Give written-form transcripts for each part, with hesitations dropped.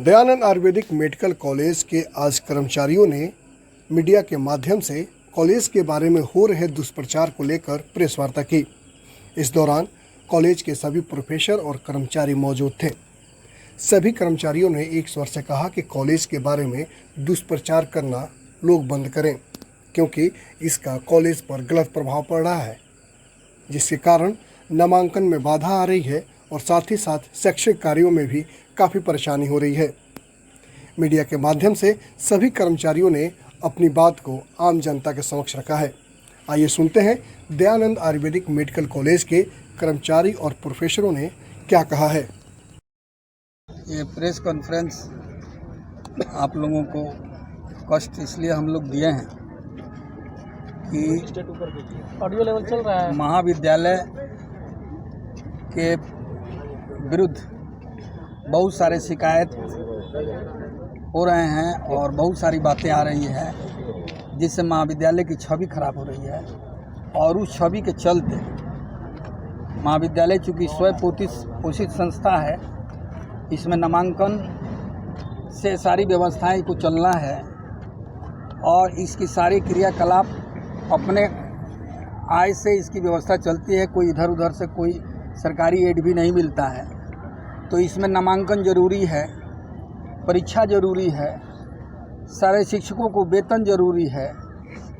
Dayanand Ayurvedic medical college के आज कर्मचारियों ने मीडिया के माध्यम से कॉलेज के बारे में हो रहे दुष्प्रचार को लेकर प्रेस वार्ता की। इस दौरान कॉलेज के सभी प्रोफेसर और कर्मचारी मौजूद थे। सभी कर्मचारियों ने एक स्वर से कहा कि कॉलेज के बारे में दुष्प्रचार करना लोग बंद करें, क्योंकि इसका कॉलेज पर गलत प्रभाव पड़ रहा है, जिसके कारण नामांकन में बाधा आ रही है और साथ ही साथ शैक्षिक कार्यों में भी काफ़ी परेशानी हो रही है। मीडिया के माध्यम से सभी कर्मचारियों ने अपनी बात को आम जनता के समक्ष रखा है। आइए सुनते हैं दयानंद आयुर्वेदिक मेडिकल कॉलेज के कर्मचारी और प्रोफेसरों ने क्या कहा है। ये प्रेस कॉन्फ्रेंस आप लोगों को कष्ट इसलिए हम लोग दिए हैं कि ऑडियो लेवल चल रहा है। महाविद्यालय के विरुद्ध बहुत सारे शिकायत हो रहे हैं और बहुत सारी बातें आ रही है, जिससे महाविद्यालय की छवि खराब हो रही है। और उस छवि के चलते महाविद्यालय चूँकि स्वयं पोषित संस्था है, इसमें नामांकन से सारी व्यवस्थाएं को चलना है और इसकी सारी क्रियाकलाप अपने आय से इसकी व्यवस्था चलती है। कोई इधर उधर से कोई सरकारी एड भी नहीं मिलता है, तो इसमें नामांकन जरूरी है, परीक्षा जरूरी है, सारे शिक्षकों को वेतन जरूरी है।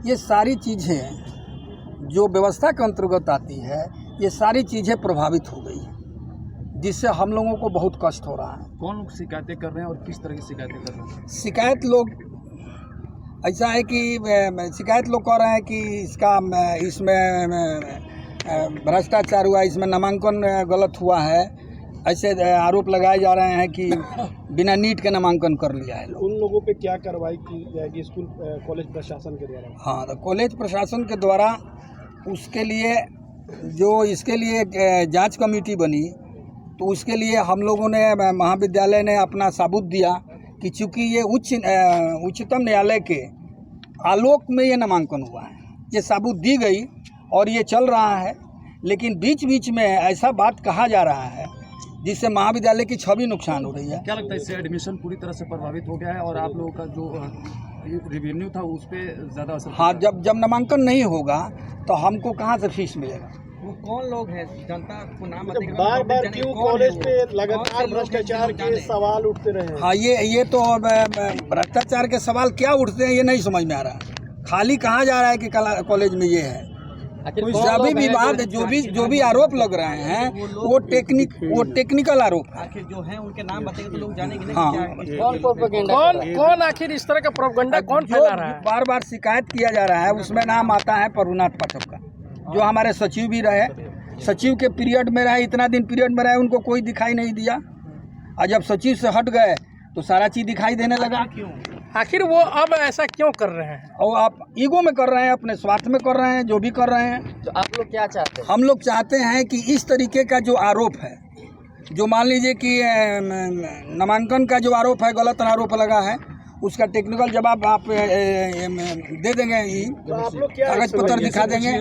ये सारी चीज़ें जो व्यवस्था के अंतर्गत आती है, ये सारी चीज़ें प्रभावित हो गई, जिससे हम लोगों को बहुत कष्ट हो रहा है। कौन लोग शिकायतें कर रहे हैं और किस तरह की शिकायतें कर रहे हैं? शिकायत लोग ऐसा है कि शिकायत लोग कह रहे हैं कि इसमें भ्रष्टाचार हुआ, इसमें नामांकन गलत हुआ है। ऐसे आरोप लगाए जा रहे हैं कि बिना नीट के नामांकन कर लिया है। उन लोगों पे क्या कार्रवाई की जाएगी स्कूल कॉलेज प्रशासन के द्वारा? हाँ, तो कॉलेज प्रशासन के द्वारा उसके लिए जो इसके लिए जांच कमेटी बनी, तो उसके लिए हम लोगों ने महाविद्यालय ने अपना सबूत दिया कि चूँकि ये उच्चतम न्यायालय के आलोक में ये नामांकन हुआ है, ये सबूत दी गई और ये चल रहा है। लेकिन बीच बीच में ऐसा बात कहा जा रहा है जिससे महाविद्यालय की छवि नुकसान हो रही है। क्या लगता है इससे एडमिशन पूरी तरह से प्रभावित हो गया है और आप लोगों का जो रेवेन्यू था उस पर ज़्यादा असर? हाँ, जब नामांकन नहीं होगा तो हमको कहाँ से फीस मिलेगा? वो कौन लोग हैं, जनता को नाम बताइए। बार बार क्यों कॉलेज पे लगातार भ्रष्टाचार के सवाल उठते रहे? हाँ, ये तो भ्रष्टाचार के सवाल क्या उठते हैं ये नहीं समझ में आ रहा। खाली कहा जा रहा है कि कॉलेज में ये है। सभी विवाद जो भी आरोप लग रहे हैं वो टेक्निकल आरोप है। आखिर जो है उनके नाम बताएंगे तो लोग जानेंगे नहीं। हाँ, कौन आखिर इस तरह का प्रोपेगेंडा कौन फैला रहा है? बार बार शिकायत किया जा रहा है, उसमें नाम आता है प्रभुनाथ पाठक का, जो हमारे सचिव भी रहे। सचिव के पीरियड में रहे, इतना दिन पीरियड में रहे, उनको कोई दिखाई नहीं दिया। और जब सचिव से हट गए तो सारा चीज़ दिखाई देने लगा। आखिर वो अब ऐसा क्यों कर रहे हैं? और आप ईगो में कर रहे हैं, अपने स्वार्थ में कर रहे हैं, जो भी कर रहे हैं। तो आप लोग क्या चाहते हैं? हम लोग चाहते हैं कि इस तरीके का जो आरोप है, जो मान लीजिए कि नामांकन का जो आरोप है, गलत आरोप लगा है, उसका टेक्निकल जवाब आप दे देंगे, कागज पत्र दिखा देंगे।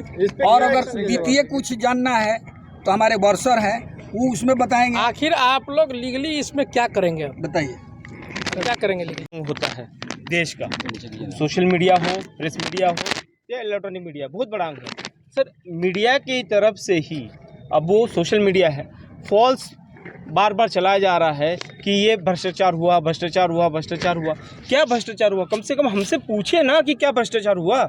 और अगर वित्तीय कुछ जानना है तो हमारे वर्सर है, वो उसमें बताएंगे। आखिर आप लोग लीगली इसमें क्या करेंगे? बताइए क्या करेंगे? लीगली होता है देश का, सोशल मीडिया हो, प्रेस मीडिया हो या इलेक्ट्रॉनिक मीडिया, बहुत बड़ा अंग है सर। मीडिया की तरफ से ही अब वो सोशल मीडिया है, फॉल्स बार बार चलाया जा रहा है कि ये भ्रष्टाचार हुआ, भ्रष्टाचार हुआ, भ्रष्टाचार हुआ। क्या भ्रष्टाचार हुआ? कम से कम हमसे पूछे ना कि क्या भ्रष्टाचार हुआ।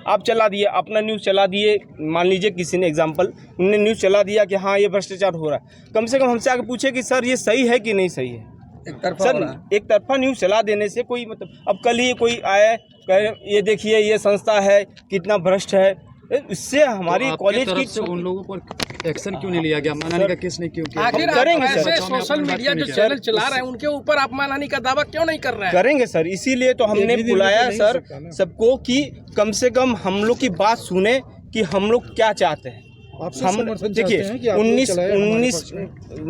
आप चला दिए, अपना न्यूज़ चला दिए। मान लीजिए किसी ने एग्जाम्पल, उन्होंने न्यूज़ चला दिया कि हाँ ये भ्रष्टाचार हो रहा है। कम से कम हमसे आगे पूछे कि सर ये सही है कि नहीं सही है। सर एक तरफा न्यूज़ चला देने से कोई मतलब, अब कल ही कोई आया कहे ये देखिए ये संस्था है कितना भ्रष्ट है, इससे हमारी कॉलेज की उन लोगों पर एक्शन क्यों नहीं लिया गया? मानहानि का केस नहीं क्यों किया? आखिर करेंगे ऐसे सर, सोशल मीडिया जो चैनल चला रहे हैं उनके ऊपर आप मानहानि का दावा क्यों नहीं कर रहे हैं? करेंगे सर, इसीलिए तो हमने बुलाया सर सबको कि कम से कम हम लोग की बात सुने कि हम लोग क्या चाहते हैं। हम देखिए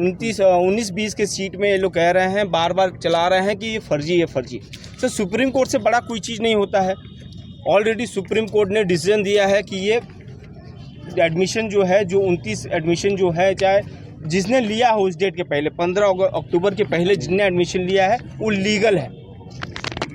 19-20 के सीट में ये लोग कह रहे हैं, बार बार चला रहे हैं कि ये फर्जी है, फर्जी। सर सुप्रीम कोर्ट से बड़ा कोई चीज़ नहीं होता है। ऑलरेडी सुप्रीम कोर्ट ने डिसीजन दिया है कि ये एडमिशन जो है, जो 29 एडमिशन जो है, चाहे जिसने लिया हो उस डेट के पहले 15 अक्टूबर के पहले जिसने एडमिशन लिया है वो लीगल है,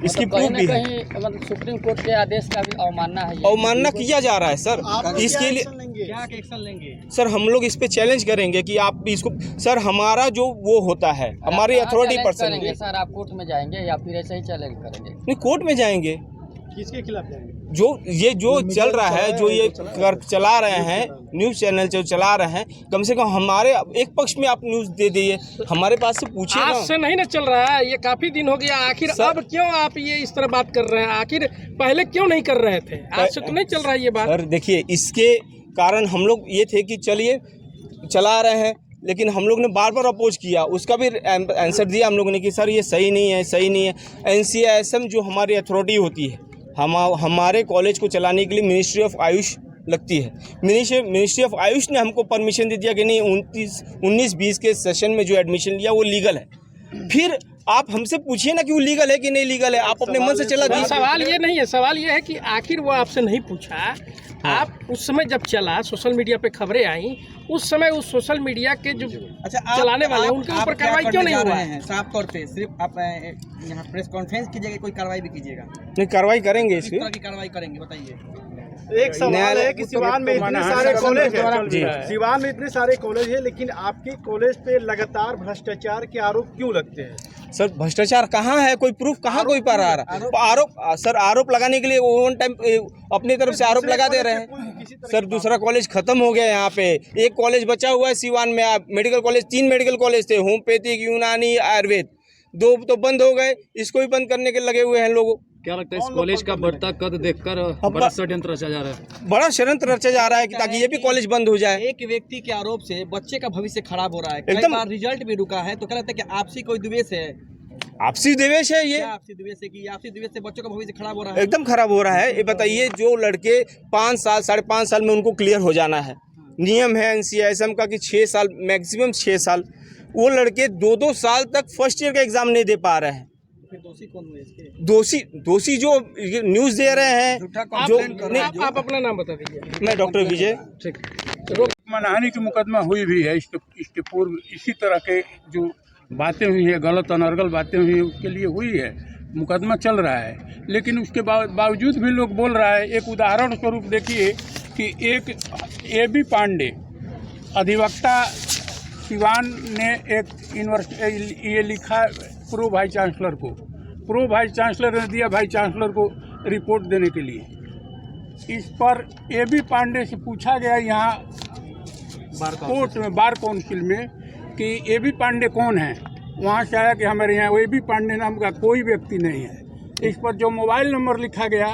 इसकी प्रूफ भी है। मतलब सुप्रीम कोर्ट के आदेश का भी अवमानना है, अवमानना किया जा रहा है सर। इसके लिए क्या एक्शन लेंगे? सर हम लोग इस पे चैलेंज करेंगे कि आप इसको, सर हमारा जो वो होता है हमारी अथॉरिटी पर्सन करेंगे सर, आप कोर्ट में जाएंगे या फिर ऐसे ही चैलेंज करेंगे? नहीं, कोर्ट में जाएंगे। किसके खिलाफ जाएंगे? जो चल रहा है, जो ये चला रहे हैं न्यूज़ चैनल जो चला रहे हैं, कम से कम हमारे एक पक्ष में आप न्यूज़ दे दीजिए, हमारे पास से पूछिए आज ना। से नहीं ना चल रहा है, ये काफी दिन हो गया। आखिर अब क्यों आप ये इस तरह बात कर रहे हैं? आखिर पहले क्यों नहीं कर रहे थे? आज से तो नहीं चल रहा है ये बात। सर देखिए, इसके कारण हम लोग ये थे कि चलिए चला रहे हैं, लेकिन हम लोग ने बार बार अपोज किया, उसका भी आंसर दिया हम लोगों ने कि सर ये सही नहीं है, सही नहीं है। NCISM जो हमारी अथॉरिटी होती है, हमारे कॉलेज को चलाने के लिए मिनिस्ट्री ऑफ आयुष लगती है। मिनिस्ट्री ऑफ आयुष ने हमको परमिशन दे दिया कि नहीं 19-20 के सेशन में जो एडमिशन लिया वो लीगल है। फिर आप हमसे पूछिए ना कि वो लीगल है कि नहीं लीगल है, आप अपने मन से चला दिए। सवाल ये नहीं है, सवाल ये है कि आखिर वो आपसे नहीं पूछा। आप उस समय जब चला, सोशल मीडिया पे खबरें आई, उस समय उस सोशल मीडिया के जो चलाने वाले हैं उनके ऊपर कार्रवाई क्यों नहीं हुआ है? साफ तौर पे सिर्फ आप यहाँ प्रेस कॉन्फ्रेंस कीजिएगा, कोई कार्रवाई भी कीजिएगा? नहीं, कार्रवाई करेंगे किस इसकी। तरह की कार्रवाई करेंगे बताइए? एक सवाल है कि सिवान में इतने सारे कॉलेज है, सिवान में इतने सारे कॉलेज है, लेकिन आपके कॉलेज पे लगातार भ्रष्टाचार के आरोप क्यों लगते हैं? सर भ्रष्टाचार कहाँ है? कोई प्रूफ कहाँ कोई पा रहा है? आरोप लगाने के लिए वन टाइम अपनी तरफ से आरोप लगा दे रहे हैं। सर दूसरा कॉलेज खत्म हो गया, यहाँ पे एक कॉलेज बचा हुआ है सिवान में। आप मेडिकल कॉलेज, 3 मेडिकल कॉलेज थे, होम्योपैथिक, यूनानी, आयुर्वेद, 2 तो बंद हो गए, इसको भी बंद करने के लगे हुए हैं लोगों। क्या लगता है इस कॉलेज का बढ़ता कद देखकर बड़ा षड्यंत्र रचा जा रहा है? बड़ा षड्यंत्र रचा जा रहा है कि ताकि ये भी कॉलेज बंद हो जाए। एक व्यक्ति के आरोप से बच्चे का भविष्य खराब हो रहा है, कई बार रिजल्ट भी रुका है, तो क्या लगता है कि आपसी कोई द्वेष है? आपसी द्वेष है ये? आपसी द्वेष है कि आपसी द्वेष से बच्चों का भविष्य खराब हो रहा है? एकदम खराब हो रहा है। ये बताइए, जो लड़के 5 साल 5.5 साल में उनको क्लियर हो जाना है, नियम है NCISM का कि 6 साल मैक्सिमम 6 साल, वो लड़के 2-2 साल तक फर्स्ट ईयर का एग्जाम नहीं दे पा रहे हैं। फिर दोषी कौन हुए इसके? दोषी जो न्यूज़ दे रहे हैं, जो आप अपना नाम बता दीजिए। मैं डॉक्टर विजय। मानहानि की मुकदमा हुई भी है। इसके पूर्व इसी तरह के जो बातें हुई है, गलत अनर्गल बातें हुई है, उसके लिए हुई है, मुकदमा चल रहा है। लेकिन उसके बावजूद भी लोग बोल रहा है। एक उदाहरण स्वरूप देखिए कि एक AB पांडे अधिवक्ता सिवान ने एक ये लिखा प्रो वाइस चांसलर को, प्रो वाइस चांसलर ने दिया वाइस चांसलर को रिपोर्ट देने के लिए। इस पर AB पांडे से पूछा गया यहाँ कोर्ट में, बार काउंसिल में, कि AB पांडे कौन है। वहाँ से आया कि हमारे यहाँ AB पांडे नाम का कोई व्यक्ति नहीं है। इस पर जो मोबाइल नंबर लिखा गया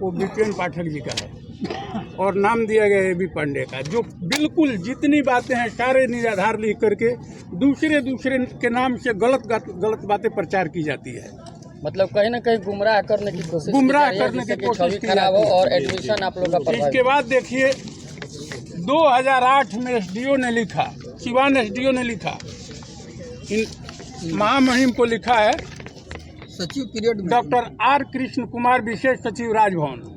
वो विपिन पाठक जी का है और नाम दिया गया AB पांडे का, जो बिल्कुल जितनी बातें हैं सारे निराधार लिख करके दूसरे के नाम से गलत बातें प्रचार की जाती है। मतलब कहीं ना कहीं गुमराह करने की कोशिश की खराब हो और एडमिशन आप लोग का। इसके बाद देखिए 2008 में SDO ने लिखा, सिवान SDO ने लिखा, इन महामहिम को लिखा है सचिव पीरियड में डॉक्टर R कृष्ण कुमार, विशेष सचिव राजभवन,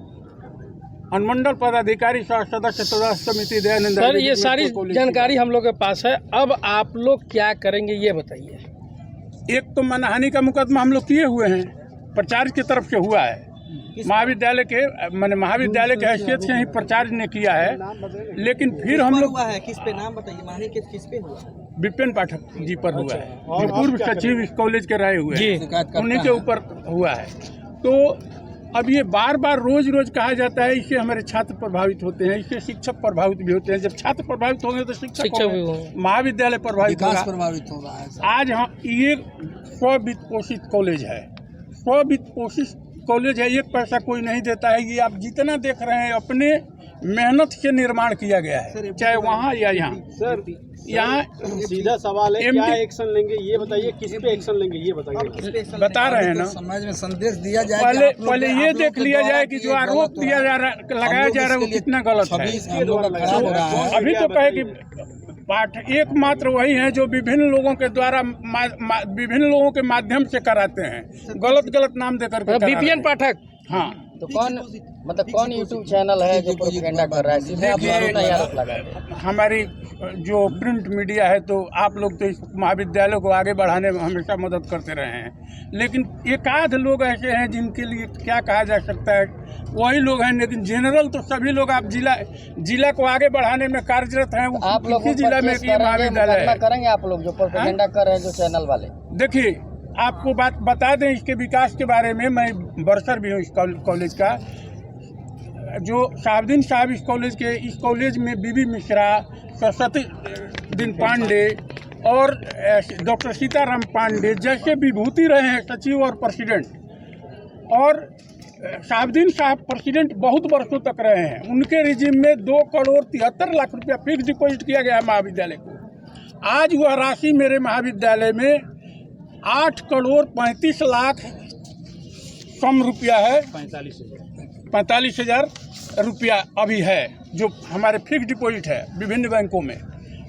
अनुमंडल पदाधिकारी सदस्य समिति दयानंद। सर ये सारी जानकारी हम लोग के पास है, अब आप लोग क्या करेंगे ये बताइए। एक तो मानहानि का मुकदमा हम लोग किए हुए हैं, प्रचार की तरफ से हुआ है, महाविद्यालय के हैसियत से ही प्रचार ने किया है। लेकिन फिर हम लोग है किस पे नाम बताइए, मानी किस पे हुआ? विपिन पाठक जी पर हुआ है, जो पूर्व सचिव इस कॉलेज के रहे हुए हैं, उन्हीं के ऊपर हुआ है। तो अब ये बार बार रोज कहा जाता है इससे हमारे छात्र प्रभावित होते हैं, इससे शिक्षक प्रभावित भी होते हैं। जब छात्र प्रभावित होंगे तो शिक्षक भी, महाविद्यालय प्रभावित होगा। आज हम ये स्व-वित्त पोषित कॉलेज है, स्व-वित्त पोषित कॉलेज है, एक पैसा कोई नहीं देता है। ये आप जितना देख रहे हैं अपने मेहनत से निर्माण किया गया है, चाहे वहाँ या यहाँ। सर यहाँ सीधा सवाल है, क्या एक्शन लेंगे ये बताइए, किस पे एक्शन लेंगे ये बताइए। बता रहे हैं ना, समाज में संदेश दिया जाए। पहले ये देख लिया जाए कि जो आरोप दिया जा रहा है, लगाया जा रहा है, वो कितना गलत है। अभी तो कहे कि पाठ एकमात्र वही है जो विभिन्न लोगों के द्वारा विभिन्न लोगों के माध्यम से कराते हैं, गलत नाम देकर। विपिन पाठक, हाँ, तो कौन मतलब कौन यूट्यूब चैनल है जो प्रोपेगेंडा कर रहा है? सीधे आप दोनों का ही आरोप लगा रहे हैं। हमारी जो प्रिंट मीडिया है तो आप लोग तो इस महाविद्यालय को आगे बढ़ाने में हमेशा मदद करते रहे हैं, लेकिन एक आध लोग ऐसे हैं जिनके लिए क्या कहा जा सकता है, वही लोग हैं, लेकिन जनरल तो सभी लोग आप जिला को आगे बढ़ाने में कार्यरत हैं। आप लोग जिला में कि महाविद्यालय है करेंगे आप लोग जो प्रोपेगेंडा कर रहे हैं जो चैनल वाले? देखिए, आपको बात बता दें इसके विकास के बारे में, मैं बरसर भी हूँ इस कॉलेज का। जो साहबुद्दीन साहब इस कॉलेज में बीबी मिश्रा, सरस्वती दिन पांडे और डॉक्टर सीताराम पांडे जैसे विभूति रहे हैं सचिव और प्रेसिडेंट, और साहबुद्दीन साहब प्रेसिडेंट बहुत वर्षों तक रहे हैं। उनके रिजिम में 2,73,00,000 रुपया फिक्स डिपॉजिट किया गया महाविद्यालय को। आज वह राशि मेरे महाविद्यालय में 8,35,00,000 कम रुपया है, 45,000 रुपया अभी है जो हमारे फिक्स डिपॉजिट है विभिन्न बैंकों में।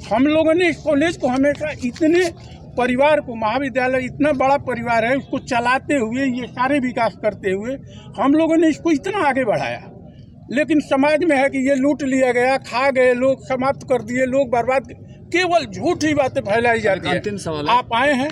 हम लोगों ने इस कॉलेज को हमेशा इतने परिवार को, महाविद्यालय इतना बड़ा परिवार है, उसको चलाते हुए, ये सारे विकास करते हुए हम लोगों ने इसको इतना आगे बढ़ाया। लेकिन समाज में है कि ये लूट लिया गया, खा गए लोग, समाप्त कर दिए लोग, बर्बाद, केवल झूठी बातें फैलाई जाती है। आप आए हैं,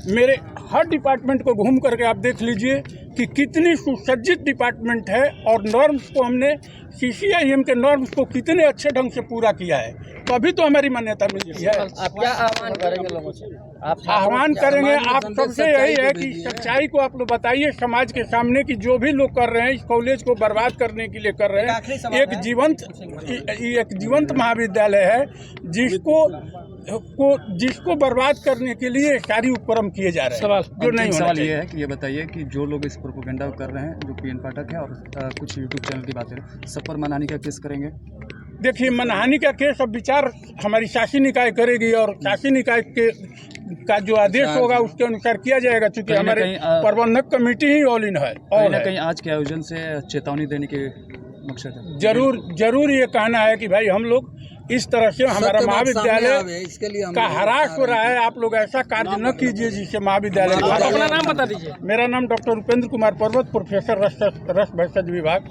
मेरे हर डिपार्टमेंट को घूम करके आप देख लीजिए कि कितनी सुसज्जित डिपार्टमेंट है, और नॉर्म्स को हमने CCIM के नॉर्म्स को कितने अच्छे ढंग से पूरा किया है, तो अभी तो हमारी मान्यता मिलती है। आप क्या आह्वान करेंगे लोगों से? आप आह्वान करेंगे आप सबसे यही है कि सच्चाई को आप लोग बताइए समाज के सामने कि जो भी लोग कर रहे हैं इस कॉलेज को बर्बाद करने के लिए कर रहे हैं। एक जीवंत महाविद्यालय है जिसको बर्बाद करने के लिए सारी उपक्रम किए जा रहे हैं। जो नहीं होना सवाल ये है कि ये बताइए कि जो लोग इस प्रोपेगेंडा कर रहे हैं, जो PN पाठक है और कुछ यूट्यूब चैनल की बातें, सब पर मानहानि का केस करेंगे? देखिए, मानहानि का केस अब विचार हमारी शासी निकाय करेगी, और शासी निकाय का जो आदेश होगा उसके अनुसार किया जाएगा, क्योंकि हमारे प्रबंधक कमेटी ही ऑल इन है। कहीं ना कहीं आज के आयोजन से चेतावनी देने के मकसद है? जरूर ये कहना है कि भाई हम लोग इस तरह से हमारा महाविद्यालय का हरास हो रहा है, आप लोग ऐसा कार्य न कीजिए जिससे महाविद्यालय। अपना नाम बता दीजिए। मेरा नाम डॉक्टर उपेंद्र कुमार पर्वत, प्रोफेसर रस भेषज विभाग।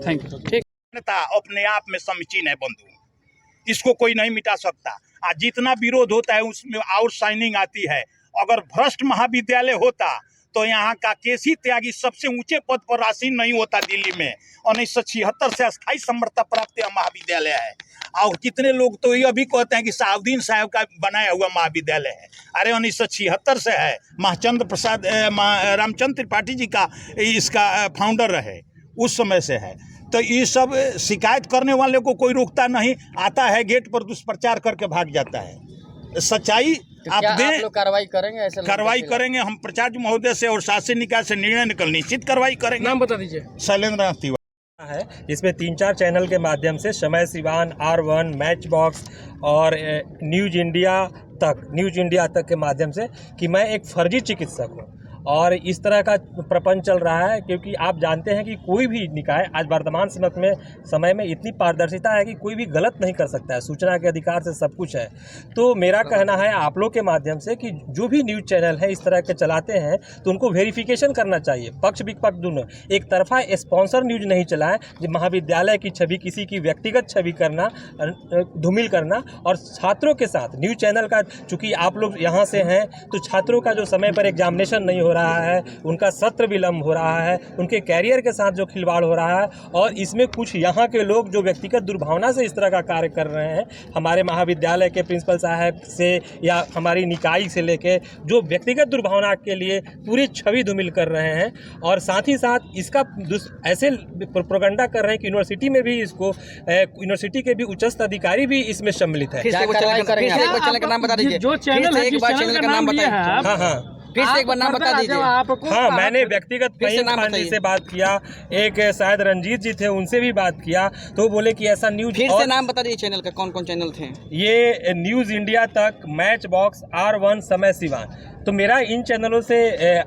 Thank you. ठीक। अपने आप में समीचीन है बंधु, इसको कोई नहीं मिटा सकता। आज जितना विरोध होता है उसमें आउटशाइनिंग आती है। अगर भ्रष्ट महाविद्यालय होता तो यहाँ का केसी त्यागी सबसे ऊंचे पद पर आसीन नहीं होता दिल्ली में। 1976 से अस्थायी समर्था प्राप्त महाविद्यालय है, और कितने लोग तो ये भी कहते हैं कि साहबुद्दीन साहब का बनाया हुआ महाविद्यालय है। अरे 1976 से है, रामचंद्र त्रिपाठी जी का इसका फाउंडर रहे, उस समय से है। तो ये सब शिकायत करने वाले को कोई रोकता नहीं, आता है गेट पर दुष्प्रचार करके भाग जाता है। सच्चाई आप दें, कार्रवाई करेंगे? ऐसे कार्रवाई करेंगे हम प्राचार्य महोदय से और शासन निकाय से निर्णय निकल निश्चित कार्रवाई करेंगे। नाम बता दीजिए। शैलेंद्र नाथ तिवारी है, जिसमें 3-4 चैनल के माध्यम से समय सिवान, R1, मैच बॉक्स और न्यूज इंडिया तक के माध्यम से कि मैं एक फर्जी चिकित्सक हूँ, और इस तरह का प्रपंच चल रहा है। क्योंकि आप जानते हैं कि कोई भी निकाय आज वर्तमान समय में इतनी पारदर्शिता है कि कोई भी गलत नहीं कर सकता है, सूचना के अधिकार से सब कुछ है। तो मेरा कहना है आप लोग के माध्यम से कि जो भी न्यूज़ चैनल है इस तरह के चलाते हैं तो उनको वेरिफिकेशन करना चाहिए, पक्ष विपक्ष दोनों। एक तरफा स्पॉन्सर न्यूज़ नहीं चलाएं, जो महाविद्यालय की छवि, किसी की व्यक्तिगत छवि करना, धूमिल करना। और छात्रों के साथ न्यूज़ चैनल का, चूँकि आप लोग यहाँ से हैं तो छात्रों का जो समय पर एग्जामिनेशन नहीं हो रहा है, उनका सत्र विलंब हो रहा है, उनके कैरियर के साथ जो खिलवाड़ हो रहा है, और इसमें कुछ यहाँ के लोग जो व्यक्तिगत दुर्भावना से इस तरह का कार्य कर रहे हैं, हमारे महाविद्यालय के प्रिंसिपल साहब से या हमारी निकाय से लेके, जो व्यक्तिगत दुर्भावना के लिए पूरी छवि धूमिल कर रहे हैं। और साथ ही साथ इसका ऐसे प्रोपेगेंडा कर रहे हैं कि यूनिवर्सिटी में भी इसको, यूनिवर्सिटी के भी उच्चस्थ अधिकारी भी इसमें सम्मिलित है। जो चैनल है, हाँ, फिर से एक बार नाम बता दीजिए। हाँ, मैंने व्यक्तिगत पांडे से बात किया, एक शायद रंजीत जी थे, उनसे भी बात किया, तो बोले कि ऐसा न्यूज। फिर से नाम बता दीजिए चैनल का, कौन कौन चैनल थे? ये न्यूज इंडिया तक, मैच बॉक्स, R1, समय सिवान। तो मेरा इन चैनलों से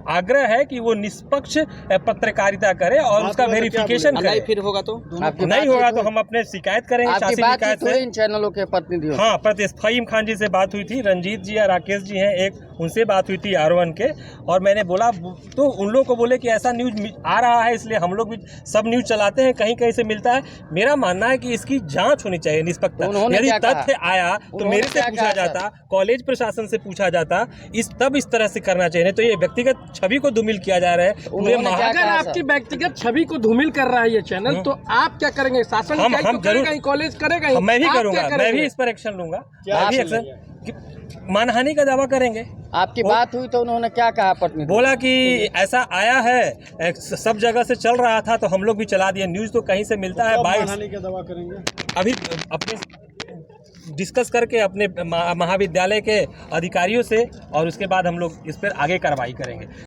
आग्रह है कि वो निष्पक्ष पत्रकारिता करे और उसका वेरिफिकेशन करे। फिर होगा तो नहीं होगा तो हम अपने शिकायत करेंगे, शासी शिकायत से। इन चैनलों के प्रतिनिधि हाँ, फहीम खान जी से बात हुई थी, रंजीत जी या राकेश जी हैं एक, उनसे बात हुई थी R1 के, और मैंने बोला तो उन लोगों को बोले कि ऐसा न्यूज आ रहा है, इसलिए हम लोग भी सब न्यूज चलाते हैं, कहीं कहीं से मिलता है। मेरा मानना है कि इसकी जांच होनी चाहिए, निष्पक्षता। यदि तथ्य आया तो मेरे से पूछा जाता, कॉलेज प्रशासन से पूछा जाता, तब इस तरह से करना चाहिए। तो ये व्यक्तिगत छवि को धूमिल किया जा रहा है। अगर आपकी व्यक्तिगत छवि को धूमिल कर रहा है ये चैनल, तो आप क्या करेंगे? शासन हम जरूर, कॉलेज करेगा, मैं भी करूंगा, मैं भी इस पर एक्शन लूंगा, मैं भी एक्शन, मानहानि का दावा करेंगे। आपकी बात हुई तो उन्होंने क्या कहा? प्रतिनिधि बोला कि ऐसा आया है, सब जगह से चल रहा था तो हम लोग भी चला दिए। न्यूज तो कहीं से मिलता है, मानहानि का दावा करेंगे अभी अपने डिस्कस करके अपने महाविद्यालय के अधिकारियों से, और उसके बाद हम लोग इस पर आगे कार्रवाई करेंगे।